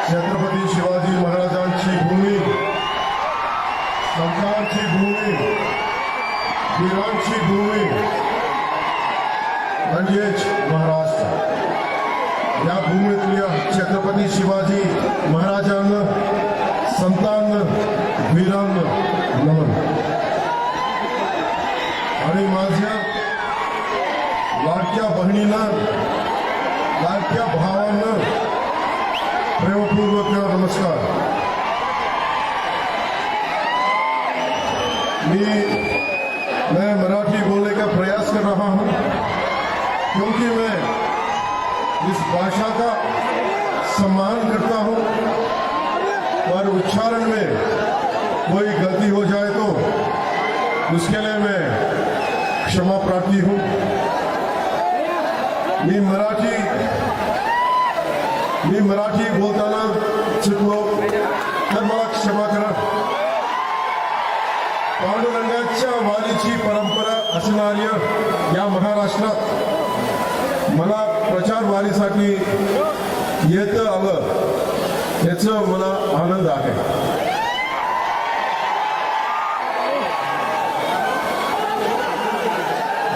छत्रपती शिवाजी महाराजांची भूमी, संतांची भूमी, वीरांची भूमी म्हणजेच महाराष्ट्र. या भूमीतल्या छत्रपती शिवाजी महाराजांना, संतांना, वीरांना नमन. आणि माझ्या लाडक्या बहिणींना, लाडक्या भावांना प्रेमपूर्वक नमस्कार. मैं मराठी बोलने का प्रयास कर रहा हूं क्योंकि मैं इस भाषा का सम्मान करता हूं, और उच्चारण में कोई गलती हो जाए तो उसके लिए मैं क्षमा प्रार्थी हूं. मी मराठी बोलताना चुकलो तर मला क्षमा करा. पांडुरंगाच्या वारीची परंपरा असणाऱ्या या महाराष्ट्रात मला प्रचार वारीसाठी येता आलं याचा मला आनंद आहे.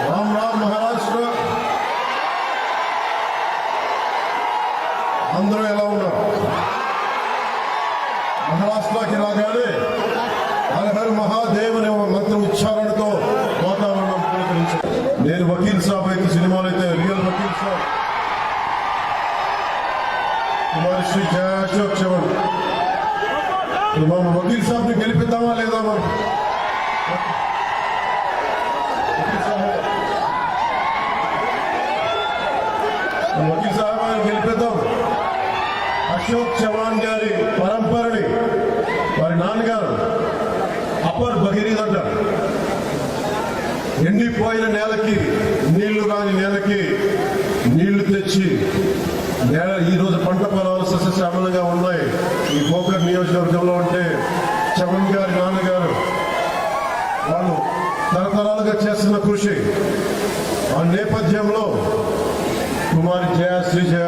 राम राम महाराष्ट्र. అందరూ ఎలా ఉన్నారు? మహారాష్ట్రకి రాగానే హర హర మహాదేవ్ అనే మంత్ర ఉచ్చారణతో వాతావరణం పులకరించారు. నేను వకీల్ సాబ్ అయితే సినిమాలో అయితే రియల్ వకీల్ సాబ్ కుమార్ శ్రీ జయాశోక్ చవన్. మనం వకీల్ సాబ్ ని గెలిపిద్దామా లేదా? మనం వకీల్ సాబ్ గెలిపిద్దాం. అశోక్ చవాన్ గారి పరంపరని వారి నాన్నగారు అప్పర్ భగీరథ ఎండిపోయిన నేలకి, నీళ్లు రాని నేలకి నీళ్లు తెచ్చి నేల ఈ రోజు పంట పొలాలు సస్యశ్యామలంగా ఉన్నాయి. ఈ గోకర్ నియోజకవర్గంలో ఉంటే చవన్ గారి నాన్నగారు వాళ్ళు తరతరాలుగా చేస్తున్న కృషి. ఆ నేపథ్యంలో కుమారి జయ శ్రీజయ